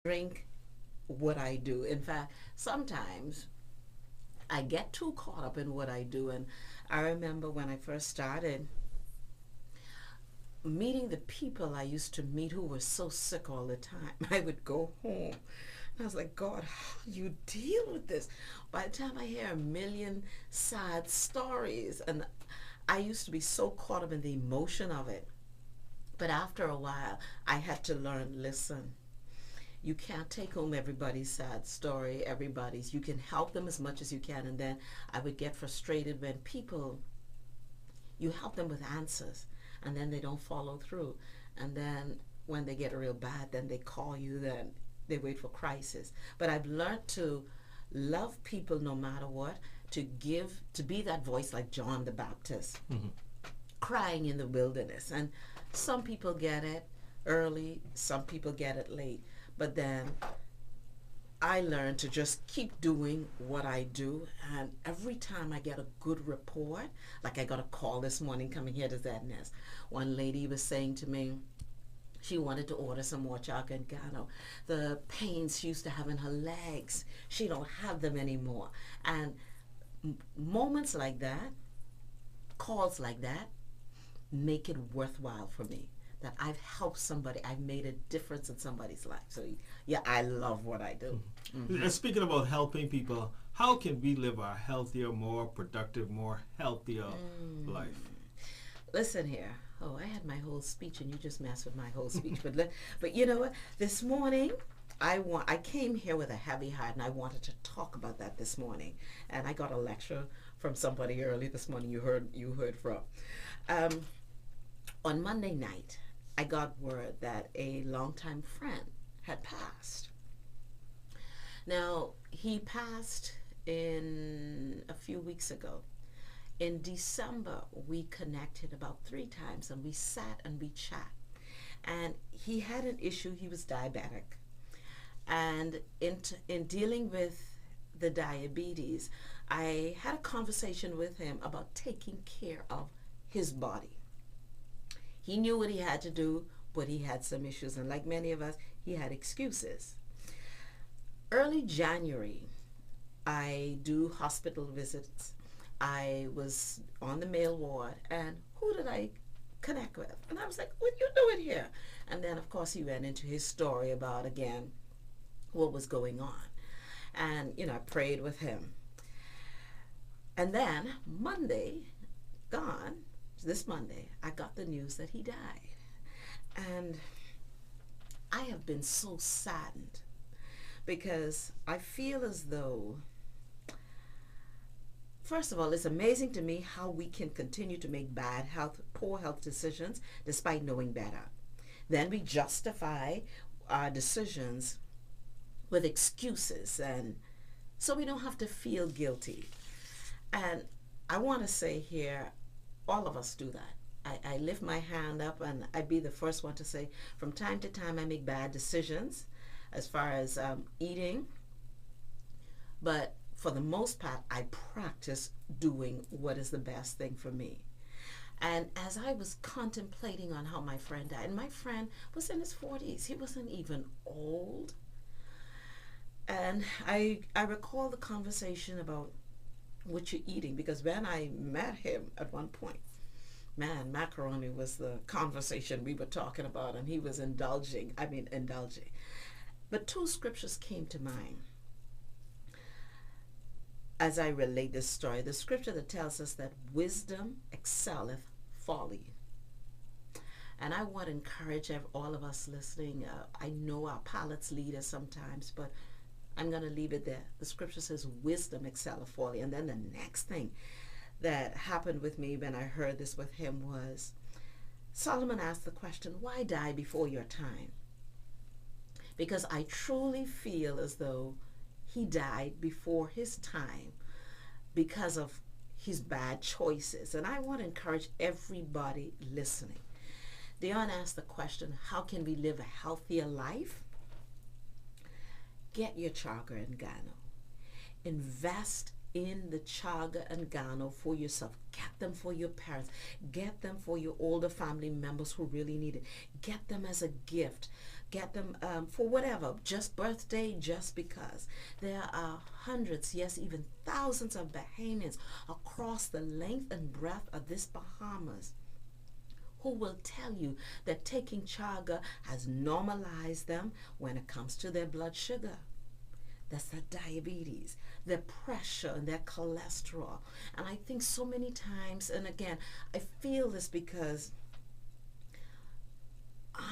drink what I do. In fact, sometimes I get too caught up in what I do. And I remember when I first started meeting the people I used to meet who were so sick all the time. I would go home and I was like, God, how do you deal with this? By the time I hear a million sad stories, and I used to be so caught up in the emotion of it. But after a while, I had to learn, listen, you can't take home everybody's sad story, everybody's. You can help them as much as you can. And then I would get frustrated when people, you help them with answers and then they don't follow through. And then when they get real bad, then they call you, then they wait for crisis. But I've learned to love people no matter what, to give, to be that voice like John the Baptist, crying in the wilderness. And some people get it early, some people get it late. But then I learned to just keep doing what I do. And every time I get a good report, like I got a call this morning coming here to Zedness. One lady was saying to me, she wanted to order some more chaga and gano. The pains she used to have in her legs, she don't have them anymore. And moments like that, calls like that, make it worthwhile for me. That I've helped somebody, I've made a difference in somebody's life. So yeah, I love what I do. And speaking about helping people, how can we live a healthier, more productive, more healthier life? Listen here. Oh, I had my whole speech and you just messed with my whole speech. But you know what? This morning I came here with a heavy heart and I wanted to talk about that this morning. And I got a lecture from somebody early this morning you heard from. On Monday night, I got word that a longtime friend had passed. Now, he passed in a few weeks ago. In December, we connected about 3 times and we sat and we chat. And he had an issue, he was diabetic. And in dealing with the diabetes, I had a conversation with him about taking care of his body. He knew what he had to do, but he had some issues. And like many of us, he had excuses. Early January, I do hospital visits. I was on the male ward, and who did I connect with? And I was like, what are you doing here? And then, of course, he went into his story about, again, what was going on. And, I prayed with him. And then Monday, this Monday, I got the news that he died. And I have been so saddened because I feel as though, first of all, it's amazing to me how we can continue to make poor health decisions despite knowing better. Then we justify our decisions with excuses, and so we don't have to feel guilty. And I want to say here, all of us do that. I lift my hand up and I be the first one to say, from time to time I make bad decisions as far as eating, but for the most part I practice doing what is the best thing for me. And as I was contemplating on how my friend died, and my friend was in his 40s, he wasn't even old, and I recall the conversation about what you're eating, because when I met him at one point, man, macaroni was the conversation we were talking about, and he was indulging. But 2 scriptures came to mind as I relate this story. The scripture that tells us that wisdom excelleth folly. And I want to encourage all of us listening. I know our palates lead us sometimes, but I'm going to leave it there. The scripture says wisdom excelleth folly. And then the next thing that happened with me when I heard this with him was, Solomon asked the question, why die before your time? Because I truly feel as though he died before his time because of his bad choices. And I want to encourage everybody listening. Dion asked the question, how can we live a healthier life? Get your chaga and gano. Invest in the chaga and gano for yourself. Get them for your parents. Get them for your older family members who really need it. Get them as a gift. get them for whatever, just birthday, just because. There are hundreds, yes, even thousands of Bahamians across the length and breadth of this Bahamas who will tell you that taking chaga has normalized them when it comes to their blood sugar. That's their diabetes, their pressure, and their cholesterol. And I think so many times, and again, I feel this because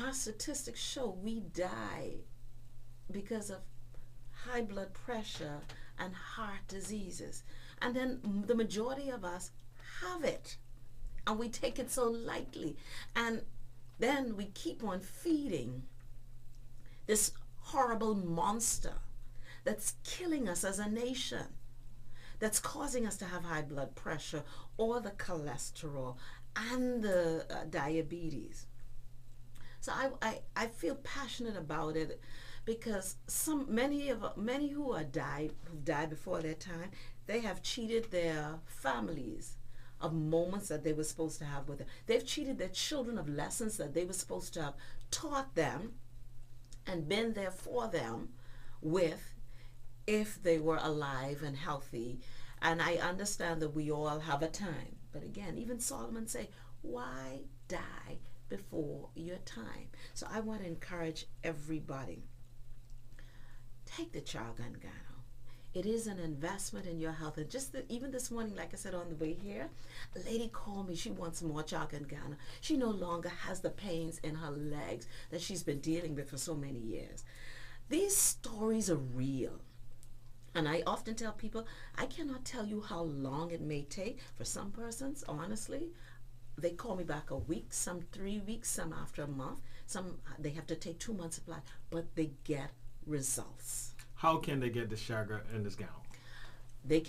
our statistics show we die because of high blood pressure and heart diseases. And then the majority of us have it. And we take it so lightly. And then we keep on feeding this horrible monster that's killing us as a nation, that's causing us to have high blood pressure or the cholesterol and the diabetes. So I feel passionate about it because many who died before their time, they have cheated their families of moments that they were supposed to have with them. They've cheated their children of lessons that they were supposed to have taught them and been there for them with, if they were alive and healthy. And I understand that we all have a time. But again, even Solomon say, why die before your time? So I want to encourage everybody. Take the Chargangano. It is an investment in your health. And even this morning, like I said on the way here, a lady called me. She wants more Chargangano. She no longer has the pains in her legs that she's been dealing with for so many years. These stories are real. And I often tell people, I cannot tell you how long it may take. For some persons, honestly, they call me back a week, some 3 weeks, some after a month. Some, they have to take 2 months supply, but they get results. How can they get the chaga in this gown? They can